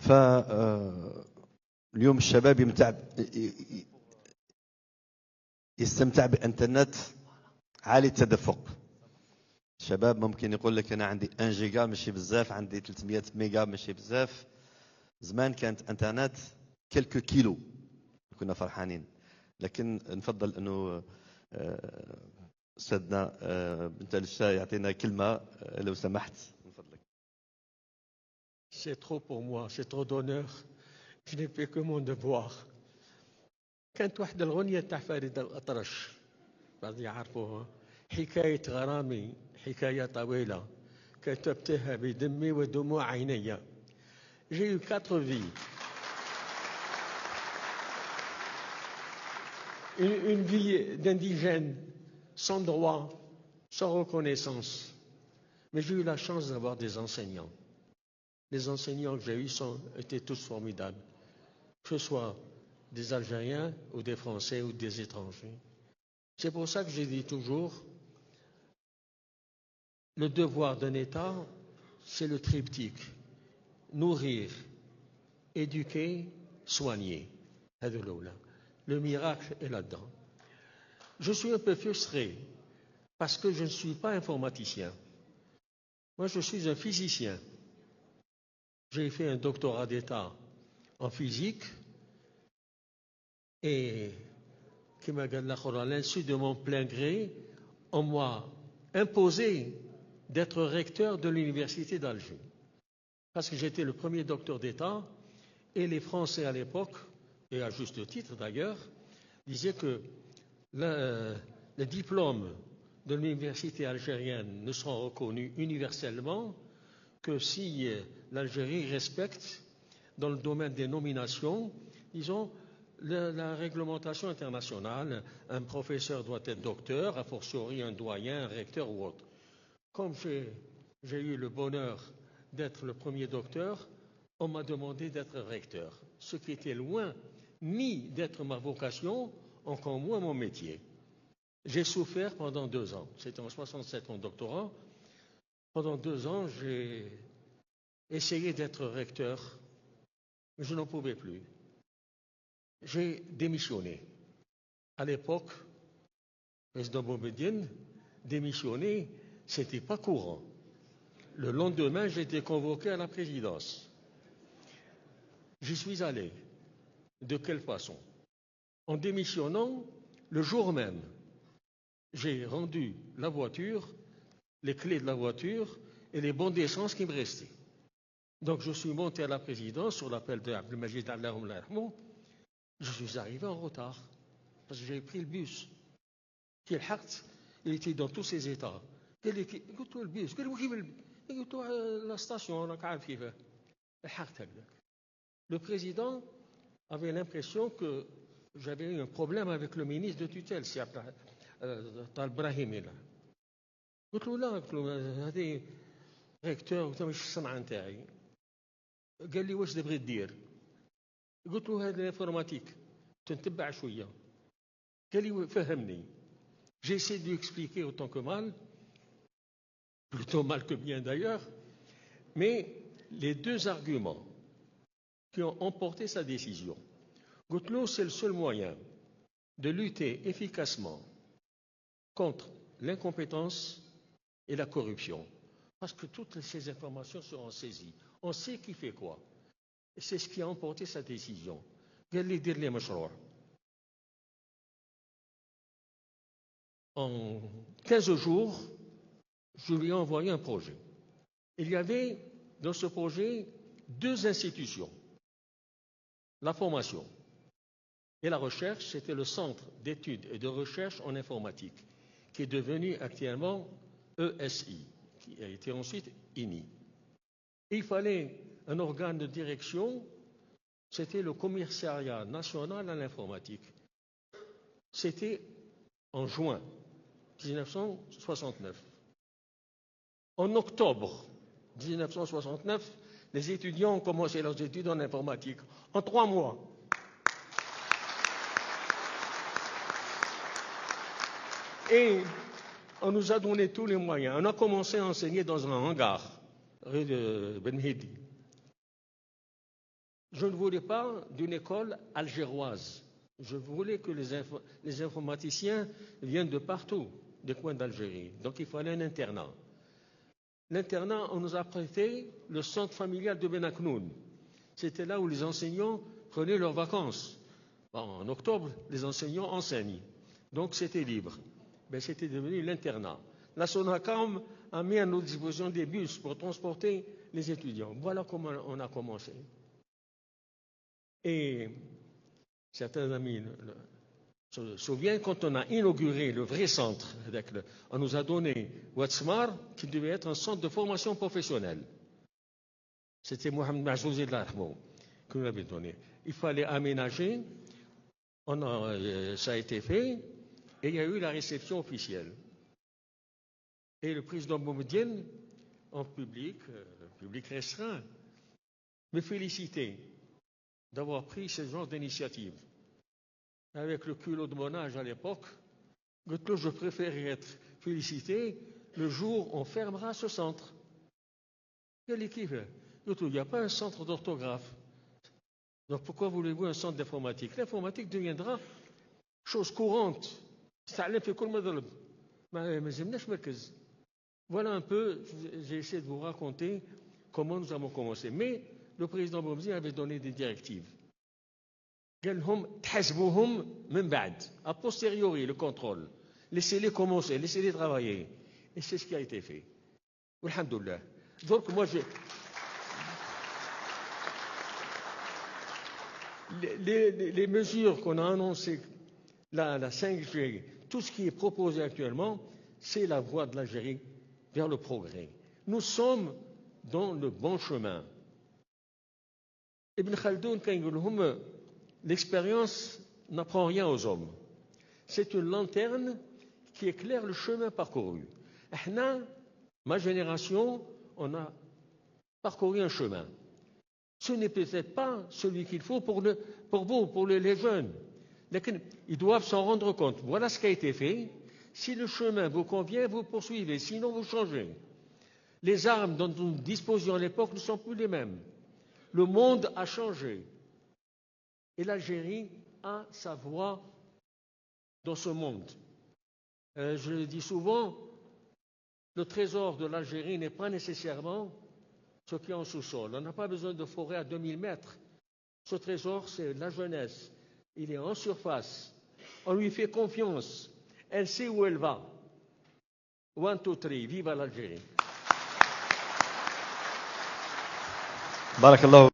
فاليوم الشباب يستمتع بإنترنت عالي التدفق. الشباب ممكن يقول لك أنا عندي 1 جيجا ماشي بزاف، عندي 300 ميجا ماشي بزاف. زمان كانت انترنت كيلكو كيلو كنا فرحانين. لكن نفضل انه استاذنا بنت الشا يعطينا كلمه لو سمحت من فضلك. C'est trop pour moi, c'est trop d'honneur. Je n'ai fait que mon devoir. كانت واحدة الغنية تاع فريد الأطرش، بعض يعرفوها، حكاية غرامي، حكاية طويلة كتبتها بدمي ودموع عيني. J'ai eu 4 vies. Une vie d'indigène, sans droit, sans reconnaissance. Mais j'ai eu la chance d'avoir des enseignants. Les enseignants que j'ai eus étaient tous formidables, que ce soit des Algériens ou des Français ou des étrangers. C'est pour ça que j'ai dit toujours, le devoir d'un État, c'est le triptyque. Nourrir, éduquer, soigner. Le miracle est là-dedans. Je suis un peu frustré parce que je ne suis pas informaticien. Moi, je suis un physicien. J'ai fait un doctorat d'État en physique et, à l'insu de mon plein gré, on m'a imposé d'être recteur de l'université d'Alger. Parce que j'étais le premier docteur d'État et les Français à l'époque, et à juste titre d'ailleurs, disaient que les diplômes de l'université algérienne ne seront reconnus universellement que si l'Algérie respecte, dans le domaine des nominations, disons, la réglementation internationale. Un professeur doit être docteur, a fortiori un doyen, un recteur ou autre. Comme j'ai eu le bonheur d'être le premier docteur, on m'a demandé d'être recteur, ce qui était loin ni d'être ma vocation, encore moins mon métier. J'ai souffert pendant 2 ans. C'était en 67 mon doctorat. Pendant 2 ans, j'ai essayé d'être recteur, mais je n'en pouvais plus. J'ai démissionné. À l'époque, président Boumediene, démissionner, c'était pas courant. Le lendemain, j'ai été convoqué à la présidence. J'y suis allé. De quelle façon? En démissionnant, le jour même, j'ai rendu la voiture, les clés de la voiture et les bons d'essence qui me restaient. Donc je suis monté à la présidence sur l'appel de Abdelmajid Allahum Lahmou. Je suis arrivé en retard parce que j'ai pris le bus. Il était dans tous ses états. قال لي قلت له البيس، قال لي وكيف قلت له لا ستاسيون راك عارف كيفاه. لحقت هكذاك. Le président avait l'impression que j'avais eu un problème avec le ministre de tutelle, c'est Tal Brahimi. قلت له لا، قلت له هذه ريكتور، قلت له مش الصنعه نتاعي. قال لي واش تبغي دير؟ قلت له هذا انفورماتيك تنتبع شويه. قال لي فهمني. J'ai essayé de lui expliquer autant que mal, plutôt mal que bien d'ailleurs, mais les 2 arguments qui ont emporté sa décision. Goutlo, c'est le seul moyen de lutter efficacement contre l'incompétence et la corruption. Parce que toutes ces informations seront saisies. On sait qui fait quoi. Et c'est ce qui a emporté sa décision. En 15 jours, je lui ai envoyé un projet. Il y avait dans ce projet 2 institutions. La formation et la recherche, c'était le Centre d'études et de recherche en informatique, qui est devenu actuellement ESI, qui a été ensuite INI. Et il fallait un organe de direction, c'était le Commissariat national à l'informatique. C'était en juin 1969. En octobre 1969, les étudiants ont commencé leurs études en informatique. En 3 mois. Et on nous a donné tous les moyens. On a commencé à enseigner dans un hangar, rue de Ben Mehdi. Je ne voulais pas d'une école algéroise. Je voulais que les informaticiens viennent de partout, des coins d'Algérie. Donc il fallait un internat. L'internat, on nous a prêté le centre familial de Benaknoun. C'était là où les enseignants prenaient leurs vacances. Bon, en octobre, les enseignants enseignent. Donc c'était libre. Mais c'était devenu l'internat. La SONACAM a mis à notre disposition des bus pour transporter les étudiants. Voilà comment on a commencé. Et certains amis se souviennent, quand on a inauguré le vrai centre, on nous a donné Ouatsmar, qui devait être un centre de formation professionnelle. C'était Mohamed Mazouzi de l'Arhmo qui nous l'avait donné. Il fallait aménager, ça a été fait, et il y a eu la réception officielle. Et le président Boumediene, en public restreint, me félicitait d'avoir pris ce genre d'initiative. Avec le culot de mon âge à l'époque, je préférais être félicité le jour où on fermera ce centre. Quelle équipe? Il n'y a pas un centre d'orthographe. Donc pourquoi voulez-vous un centre d'informatique? L'informatique deviendra chose courante. Voilà un peu, j'ai essayé de vous raconter comment nous avons commencé. Mais le président Boumediene avait donné des directives. A posteriori, le contrôle. Laissez-les commencer, laissez-les travailler. Et c'est ce qui a été fait. Alhamdoulilah. Donc moi, les mesures qu'on a annoncées, la 5G, tout ce qui est proposé actuellement, c'est la voie de l'Algérie vers le progrès. Nous sommes dans le bon chemin. Ibn Khaldoun, quand il dit l'expérience n'apprend rien aux hommes. C'est une lanterne qui éclaire le chemin parcouru. Ma génération, on a parcouru un chemin. Ce n'est peut-être pas celui qu'il faut pour vous, pour les jeunes. Mais ils doivent s'en rendre compte. Voilà ce qui a été fait. Si le chemin vous convient, vous poursuivez. Sinon, vous changez. Les armes dont nous disposions à l'époque ne sont plus les mêmes. Le monde a changé. Et l'Algérie a sa voix dans ce monde. Je le dis souvent, le trésor de l'Algérie n'est pas nécessairement ce qui est en sous-sol. On n'a pas besoin de forêt à 2000 mètres. Ce trésor, c'est la jeunesse. Il est en surface. On lui fait confiance. Elle sait où elle va. 1, 2, 3. Vive l'Algérie. Barakallahu.